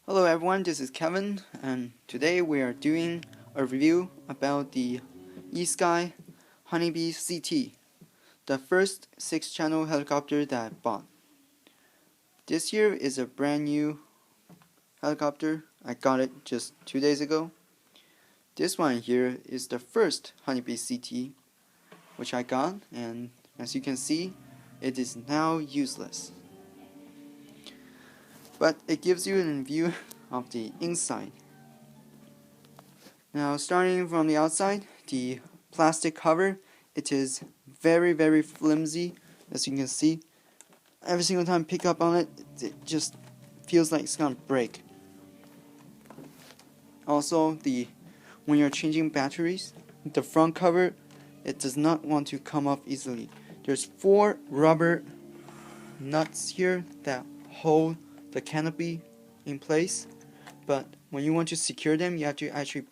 Hello everyone, this is Kevin, and today we are doing a review about the Esky Honeybee CT, the first 6-channel helicopter that I bought. This here is a brand new helicopter. I got it just 2 days ago. This one here is the first Honeybee CT which I got, and as you can see, it is now useless. But it gives you a view of the inside. Now, starting from the outside, the plastic cover, it is very flimsy. As you can see, every single time I pick up on it, it just feels like it's gonna break. Also, when you're changing batteries, the front cover, it does not want to come off easily. There's 4 rubber nuts here that hold the canopy in place, but when you want to secure them, you have to actually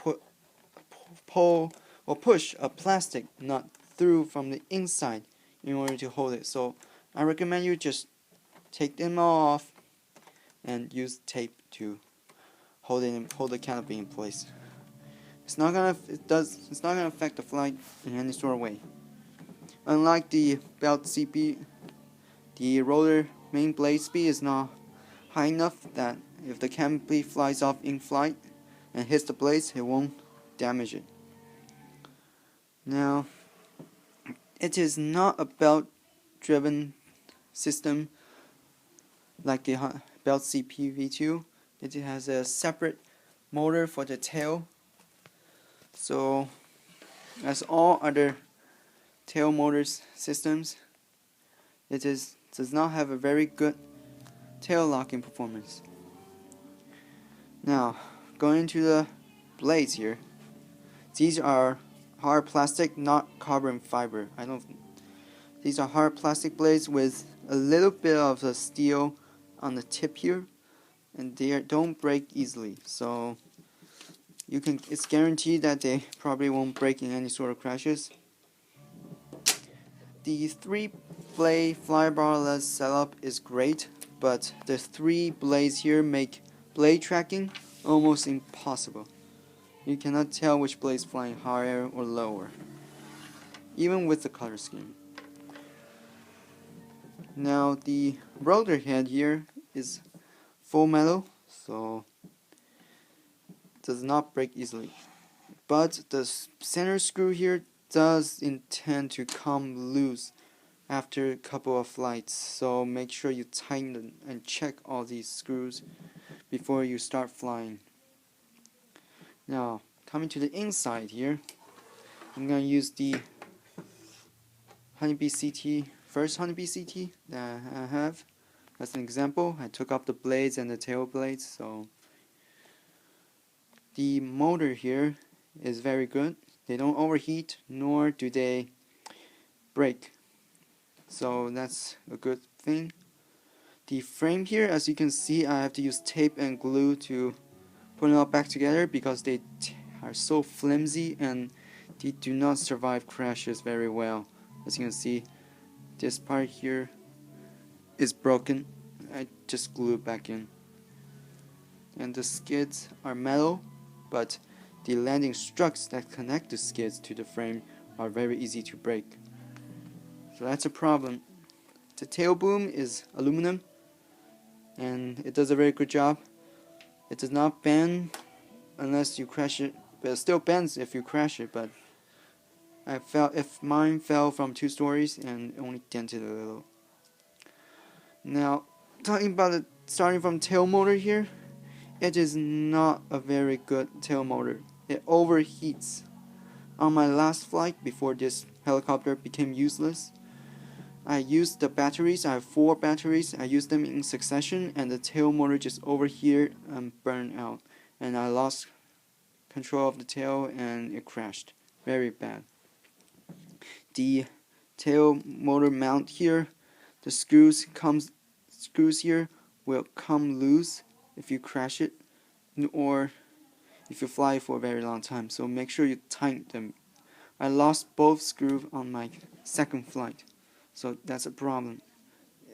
pull or push a plastic nut through from the inside in order to hold it. So I recommend you just take them all off and use tape to hold the canopy in place. It's not gonna affect the flight in any sort of way. Unlike the belt CP, the rotor main blade speed is not high enough that if the canopy flies off in flight and hits the blades, it won't damage it. Now, it is not a belt-driven system like the belt CP V2. It has a separate motor for the tail. So, as all other tail motors systems, it does not have a very good tail locking performance. Now, going to the blades here. These are hard plastic, not carbon fiber. These are hard plastic blades with a little bit of the steel on the tip here, and they don't break easily. So it's guaranteed that they probably won't break in any sort of crashes. The 3-blade flybarless setup is great, but the 3 blades here make blade tracking almost impossible. You cannot tell which blade is flying higher or lower, even with the color scheme. Now, the rotor head here is full metal, so it does not break easily. But the center screw here does intend to come loose after a couple of flights, so make sure you tighten and check all these screws before you start flying. Now, coming to the inside here, I'm going to use the Honeybee CT, first Honeybee CT that I have. As an example, I took off the blades and the tail blades, so the motor here is very good. They don't overheat, nor do they break. So that's a good thing. The frame here, as you can see, I have to use tape and glue to put it all back together because they are so flimsy and they do not survive crashes very well. As you can see, this part here is broken. I just glue it back in. And the skids are metal, but the landing struts that connect the skids to the frame are very easy to break. So that's a problem. The tail boom is aluminum, and it does a very good job. It does not bend unless you crash it, but it still bends if you crash it. But mine fell from 2 stories and only dented a little. Now, talking about it, starting from tail motor here, it is not a very good tail motor. It overheats. On my last flight before this helicopter became useless, I used the batteries. I have 4 batteries. I used them in succession, and the tail motor just overheated and burned out, and I lost control of the tail and it crashed very bad. The tail motor mount here, the screws here will come loose if you crash it or if you fly for a very long time, so make sure you tighten them. I lost both screws on my second flight, so that's a problem.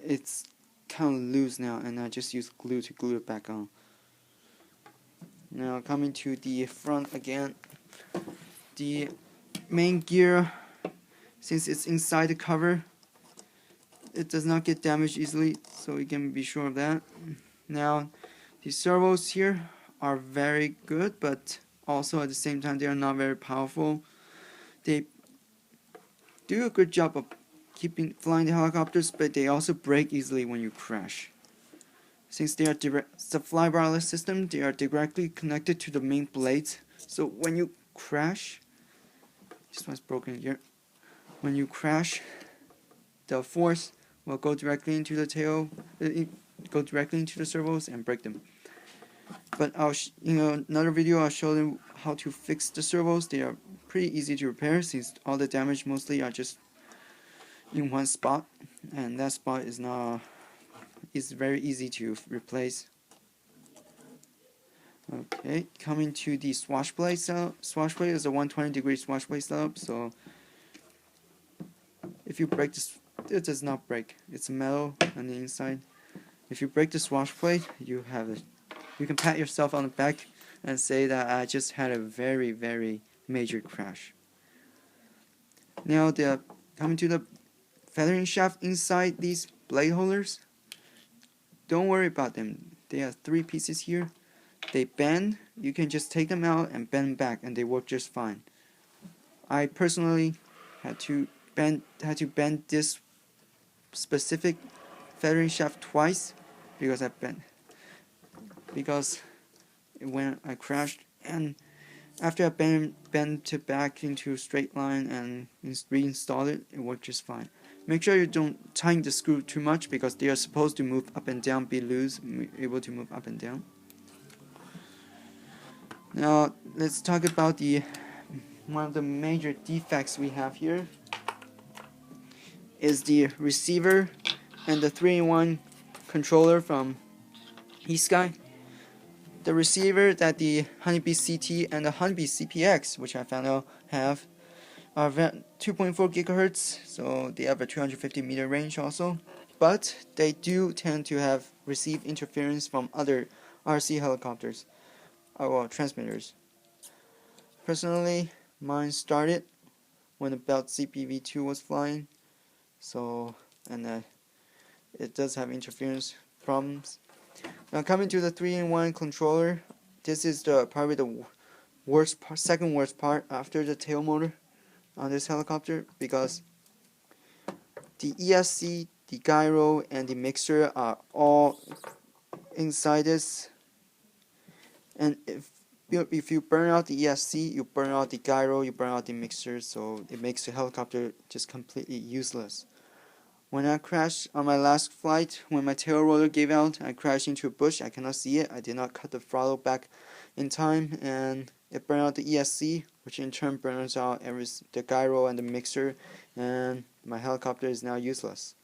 It's kind of loose now, and I just use glue to glue it back on. Now coming to the front again, the main gear, since it's inside the cover, it does not get damaged easily, so you can be sure of that. Now the servos here are very good, but also at the same time they are not very powerful. They do a good job of flying the helicopters, but they also break easily when you crash. Since they are it's a fly-barless system, they are directly connected to the main blades. So when you crash, this one's broken here. When you crash, the force will go directly into the tail, go directly into the servos and break them. But in another video, I'll show them how to fix the servos. They are pretty easy to repair since all the damage mostly are just in one spot, and that spot is very easy to replace. Okay, coming to the swash plate setup. Swash plate is a 120-degree swash plate setup, so if you break this, it does not break. It's metal on the inside. If you break the swash plate, you can pat yourself on the back and say that I just had a very, very major crash. Now coming to the feathering shaft inside these blade holders. Don't worry about them. They have 3 pieces here. They bend. You can just take them out and bend them back, and they work just fine. I personally had to bend this specific feathering shaft twice because when I crashed, and after I bent it back into a straight line and reinstalled it, it worked just fine. Make sure you don't tighten the screw too much because they are supposed to move up and down, be loose, able to move up and down. Now let's talk about one of the major defects we have here is the receiver and the 3-in-1 controller from Esky. The receiver that the Honeybee CT and the Honeybee CPX, which I found out have, are 2.4 gigahertz, so they have a 250 meter range also. But they do tend to have receive interference from other RC helicopters, or transmitters. Personally, mine started when the Belt CPV2 was flying, and it does have interference problems. Now coming to the 3-in-1 controller, this is probably the second worst part after the tail motor on this helicopter, because the ESC, the gyro, and the mixer are all inside this, and if you burn out the ESC, you burn out the gyro, you burn out the mixer, so it makes the helicopter just completely useless. When I crashed on my last flight, when my tail rotor gave out, I crashed into a bush. I cannot see it. I did not cut the throttle back in time, and it burned out the ESC, which in turn burns out the gyro and the mixer, and my helicopter is now useless.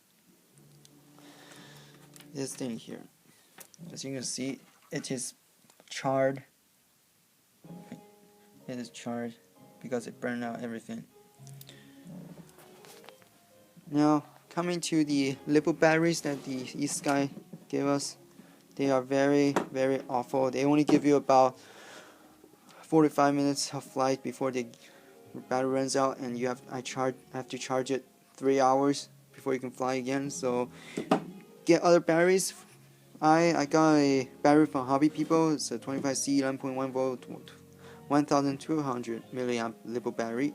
This thing here, as you can see, it is charred. It is charred because it burned out everything. Now, coming to the lipo batteries that the Esky gave us, they are very, very awful. They only give you about 45 minutes of flight before the battery runs out, and I have to charge it 3 hours before you can fly again. So get other batteries. I got a battery from Hobby People. It's a 25C 11.1 volt 1200 milliamp lipo battery,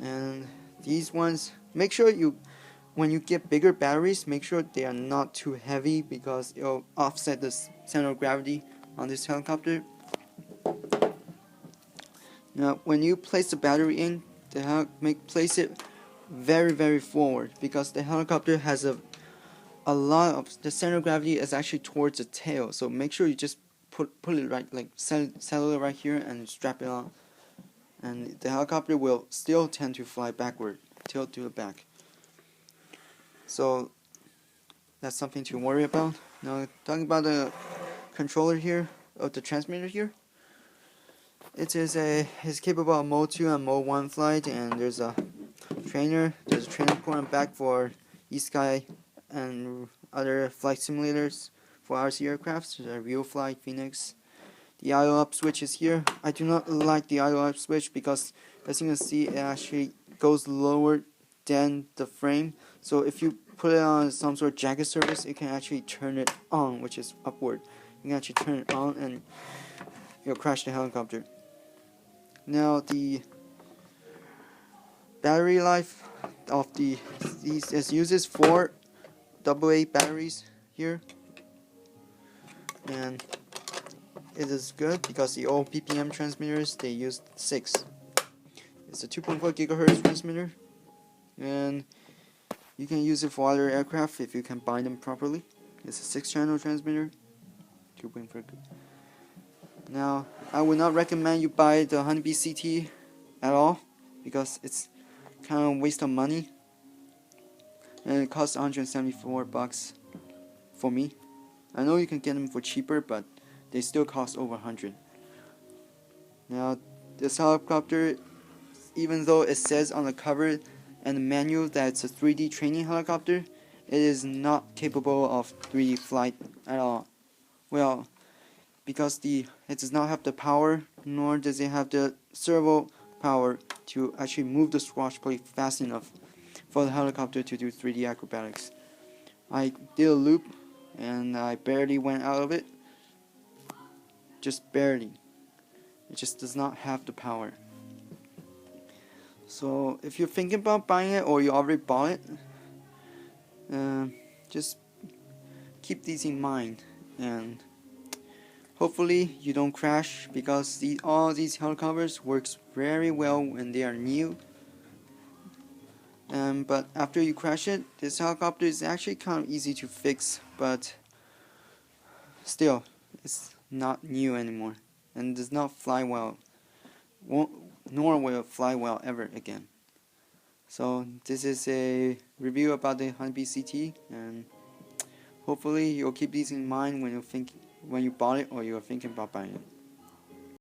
and these ones, make sure when you get bigger batteries, make sure they are not too heavy because it'll offset the center of gravity on this helicopter. Now, when you place the battery in, place it very, very forward, because the helicopter has a lot of the center of gravity is actually towards the tail. So make sure you just put it right, like settle it right here and strap it on, and the helicopter will still tend to fly backward, tilt to the back. So that's something to worry about. Now talking about the controller here, the transmitter here. It's capable of mode 2 and mode 1 flight, and there's a trainer port on back for Esky and other flight simulators for RC aircraft, such as Real Flight, Phoenix, The idle up switch is here. I do not like the idle up switch because, as you can see, it actually goes lower than the frame. So if you put it on some sort of jacket surface, it can actually turn it on, which is upward. You can actually turn it on and you'll crash the helicopter. Now the battery life of these uses 4 AA batteries here, and it is good because the old PPM transmitters, they used 6. It's a 2.4 gigahertz transmitter, and you can use it for other aircraft if you can bind them properly. It's a 6-channel transmitter, 2.4. Now, I would not recommend you buy the Honeybee CT at all because it's kind of a waste of money, and it costs $174 for me. I know you can get them for cheaper, but they still cost over 100. Now, this helicopter, even though it says on the cover and the manual that it's a 3D training helicopter, it is not capable of 3D flight at all. Well, because it does not have the power, nor does it have the servo power to actually move the squash plate fast enough for the helicopter to do 3D acrobatics. I did a loop and I barely went out of it. Just barely. It just does not have the power. So if you're thinking about buying it or you already bought it, just keep these in mind, and hopefully you don't crash, because all these helicopters works very well when they are new. But after you crash it, this helicopter is actually kind of easy to fix, but still, it's not new anymore and does not fly well. Nor will it fly well ever again. So this is a review about the Honeybee CT, and hopefully you'll keep these in mind when you bought it or you're thinking about buying it.